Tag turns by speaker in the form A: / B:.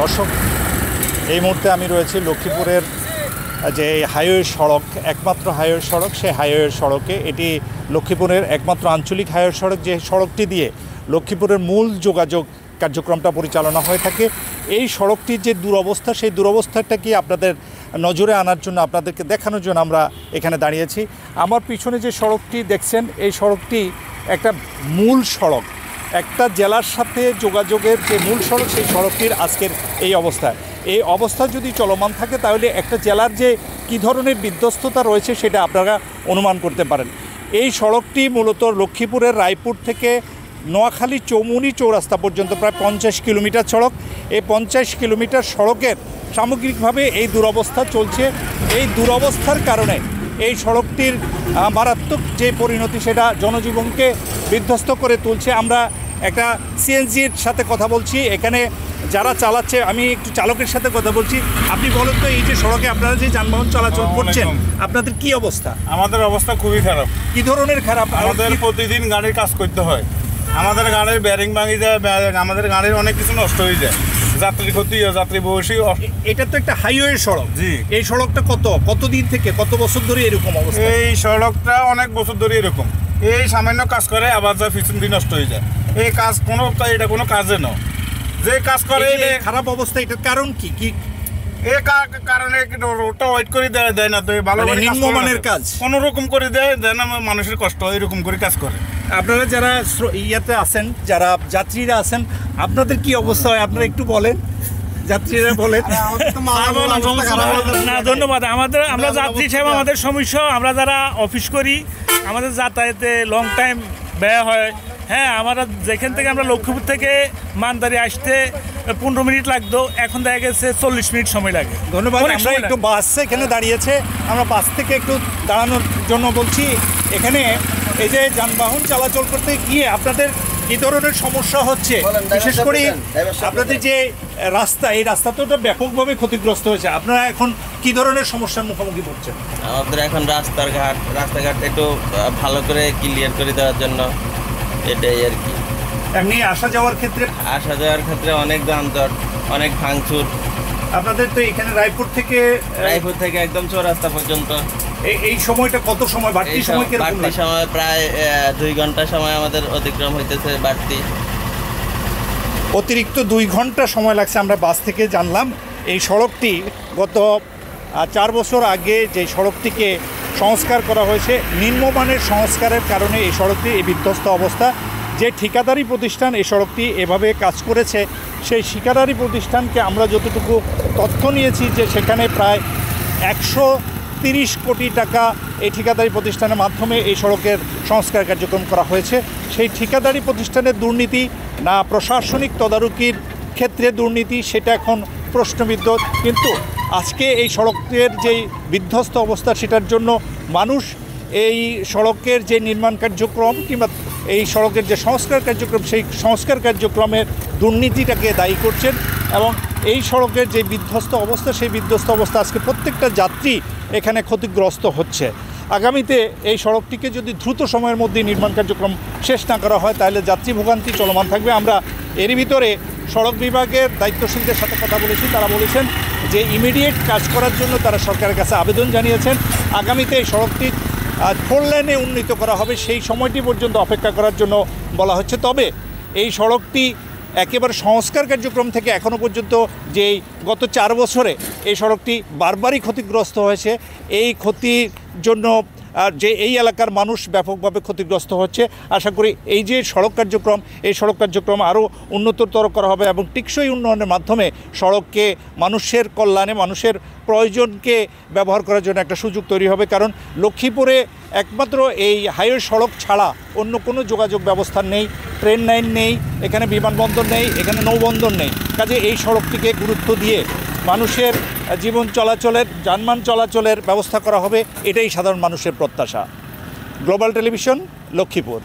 A: দর্শক, এই মুহূর্তে আমি রয়েছি লক্ষ্মীপুরের যে হাইওয়ে সড়ক, একমাত্র হাইওয়ে সড়ক, সেই হাইওয়ে সড়কে। এটি লক্ষ্মীপুরের একমাত্র আঞ্চলিক হাইওয়ে সড়ক, যে সড়কটি দিয়ে লক্ষ্মীপুরের মূল যোগাযোগ কার্যক্রমটা পরিচালনা হয়ে থাকে। এই সড়কটির যে দুরবস্থা, সেই দুরবস্থাটা কি আপনাদের নজরে আনার জন্য, আপনাদেরকে দেখানোর জন্য আমরা এখানে দাঁড়িয়েছি। আমার পিছনে যে সড়কটি দেখছেন, এই সড়কটি একটা মূল সড়ক, একটা জেলার সাথে যোগাযোগের যে মূল সড়ক, সেই সড়কটির আজকের এই অবস্থা। এই অবস্থা যদি চলমান থাকে তাহলে একটা জেলার যে কী ধরনের বিধ্বস্ততা রয়েছে সেটা আপনারা অনুমান করতে পারেন। এই সড়কটি মূলত লক্ষ্মীপুরের রায়পুর থেকে নোয়াখালী চৌমুহনী চৌরাস্তা পর্যন্ত প্রায় 50 কিলোমিটার সড়ক। এই 50 কিলোমিটার সড়কের সামগ্রিকভাবে এই দুরবস্থা চলছে। এই দুরবস্থার কারণে এই সড়কটির মারাত্মক যে পরিণতি, সেটা জনজীবনকে বিধ্বস্ত করে তুলছে। আমরা একটা সিএনজির সাথে কথা বলছি, এখানে যারা চালাচ্ছে, আমি একটু চালকের সাথে কথা বলছি। আপনি বলেন তো, এই যে সড়কে আপনারা যে যানবাহন চলাচল করছেন, আপনাদের কি অবস্থা?
B: আমাদের অবস্থা খুবই খারাপ।
A: কি ধরনের খারাপ?
B: আমাদের প্রতিদিন গাড়ির কাজ করতে হয়, আমাদের গাড়ির ব্যারিং ভাঙি যায়, আমাদের গাড়ির অনেক কিছু নষ্ট হয়ে যায়, যাত্রী ক্ষতি হয়, যাত্রী বসি।
A: এটা তো একটা হাইওয়ে সড়ক।
B: জি।
A: এই সড়কটা কতদিন থেকে, কত বছর ধরে এরকম অবস্থা?
B: এই সড়কটা অনেক বছর ধরে এরকম, এই সামান্য কাজ করে আবার যা পিছন দিয়ে নষ্ট হয়ে যায়। এই কাজ এটা কোনো কাজে নয়, যে কাজ করে
A: খারাপ অবস্থা। এটার কারণ কি কি?
B: এই কারণে রোডটা ওয়েট করে দেয় না, তো ভালো
A: নিম্নমানের কাজ
B: কোনো রকম করে দেয় না, মানুষের কষ্ট এরকম করে কাজ করে।
A: আপনারা যারা ইয়াতে আছেন, যারা যাত্রীরা আছেন, আপনাদের কি অবস্থা হয় আপনারা একটু বলেন। যাত্রীরা বলেন।
C: না, ধন্যবাদ। আমরা যাত্রী হিসেবে আমাদের সমস্যা, আমরা যারা অফিস করি, আমাদের যাতায়াতে লং টাইম ব্যয় হয়। হ্যাঁ, আমরা যেখান থেকে আমরা লক্ষ্মীপুর থেকে মানদারি আসতে 15 মিনিট লাগতো, এখন দেখা গেছে 40 মিনিট সময় লাগে।
A: ধন্যবাদ। আমরা একটু বাস এখানে দাঁড়িয়েছে, আমরা বাস থেকে একটু দাঁড়ানোর জন্য বলছি। এখানে এই যে যানবাহন চলাচল করতে গিয়ে আপনাদের কী ধরনের সমস্যা হচ্ছে? বিশেষ করে আপনাদের যে রাস্তা, এই রাস্তা তো ব্যাপকভাবে ক্ষতিগ্রস্ত হয়েছে। আপনারা এখন কী ধরনের সমস্যার মুখোমুখি পড়ছেন?
D: আমাদের এখন রাস্তাঘাট একটু ভালো করে ক্লিয়ার করে দেওয়ার জন্য, এটাই আর কি।
A: এমনি আসা যাওয়ার ক্ষেত্রে
D: অনেক যানজট, অনেক ভাঙচুর।
A: আপনাদের তো এখানে রায়পুর থেকে
D: একদম চৌরাস্তা পর্যন্ত
A: এই সময়টা কত সময় বাড়তি সময়?
D: বাড়তি সময় প্রায় 2 ঘন্টা সময় আমাদের অতিক্রম হইতেছে।
A: অতিরিক্ত 2 ঘন্টা সময় লাগছে, আমরা বাস থেকে জানলাম। এই সড়কটি গত 4 বছর আগে যে সড়কটিকে সংস্কার করা হয়েছে, নিম্নমানের সংস্কারের কারণে এই সড়কটি এই বিধ্বস্ত অবস্থা। যে ঠিকাদারি প্রতিষ্ঠান এই সড়কটি এভাবে কাজ করেছে, সেই ঠিকাদারি প্রতিষ্ঠানকে আমরা যতটুকু তথ্য নিয়েছি, যে সেখানে প্রায় 130 কোটি টাকা এই ঠিকাদারি প্রতিষ্ঠানের মাধ্যমে এই সড়কের সংস্কার কার্যক্রম করা হয়েছে। সেই ঠিকাদারি প্রতিষ্ঠানের দুর্নীতি না প্রশাসনিক তদারকির ক্ষেত্রে দুর্নীতি, সেটা এখন প্রশ্নবিদ্ধ। কিন্তু আজকে এই সড়কের যেই বিধ্বস্ত অবস্থা, সেটার জন্য মানুষ এই সড়কের যে নির্মাণ কার্যক্রম কিংবা এই সড়কের যে সংস্কার কার্যক্রম, সেই সংস্কার কার্যক্রমের দুর্নীতিটাকে দায়ী করছেন। এবং এই সড়কের যে বিধ্বস্ত অবস্থা, সেই বিধ্বস্ত অবস্থা আজকে প্রত্যেকটা যাত্রী এখানে ক্ষতিগ্রস্ত হচ্ছে। আগামীতে এই সড়কটিকে যদি দ্রুত সময়ের মধ্যে নির্মাণ কার্যক্রম শেষ না করা হয়, তাহলে যাত্রী ভোগান্তি চলমান থাকবে। আমরা এর ভিতরে সড়ক বিভাগের দায়িত্বশীলদের সাথে কথা বলেছি, তারা বলেছেন যে ইমিডিয়েট কাজ করার জন্য তারা সরকারের কাছে আবেদন জানিয়েছেন। আগামীতে এই সড়কটি 4 লেনে উন্নীত করা হবে, সেই সময়টি পর্যন্ত অপেক্ষা করার জন্য বলা হচ্ছে। তবে এই সড়কটি একেবারে সংস্কার কার্যক্রম থেকে এখনও পর্যন্ত যেই গত 4 বছরে এই সড়কটি বারবারই ক্ষতিগ্রস্ত হয়েছে, এই ক্ষতির জন্য যে এই এলাকার মানুষ ব্যাপকভাবে ক্ষতিগ্রস্ত হচ্ছে। আশা করি এই যে সড়ক কার্যক্রম, এই সড়ক কার্যক্রম আরও উন্নততর করা হবে এবং টেকসই উন্নয়নের মাধ্যমে সড়ককে মানুষের কল্যাণে, মানুষের প্রয়োজনকে ব্যবহার করার জন্য একটা সুযোগ তৈরি হবে। কারণ লক্ষ্মীপুরে একমাত্র এই হাইওয়ে সড়ক ছাড়া অন্য কোনো যোগাযোগ ব্যবস্থা নেই, ট্রেন লাইন নেই, এখানে বিমানবন্দর নেই, এখানে নৌবন্দর নেই। কাজে এই সড়কটিকে গুরুত্ব দিয়ে মানুষের জীবন চলাচলের, যানবাহন চলাচলের ব্যবস্থা করা হবে, এটাই সাধারণ মানুষের প্রত্যাশা। Global television, Lakshmipur.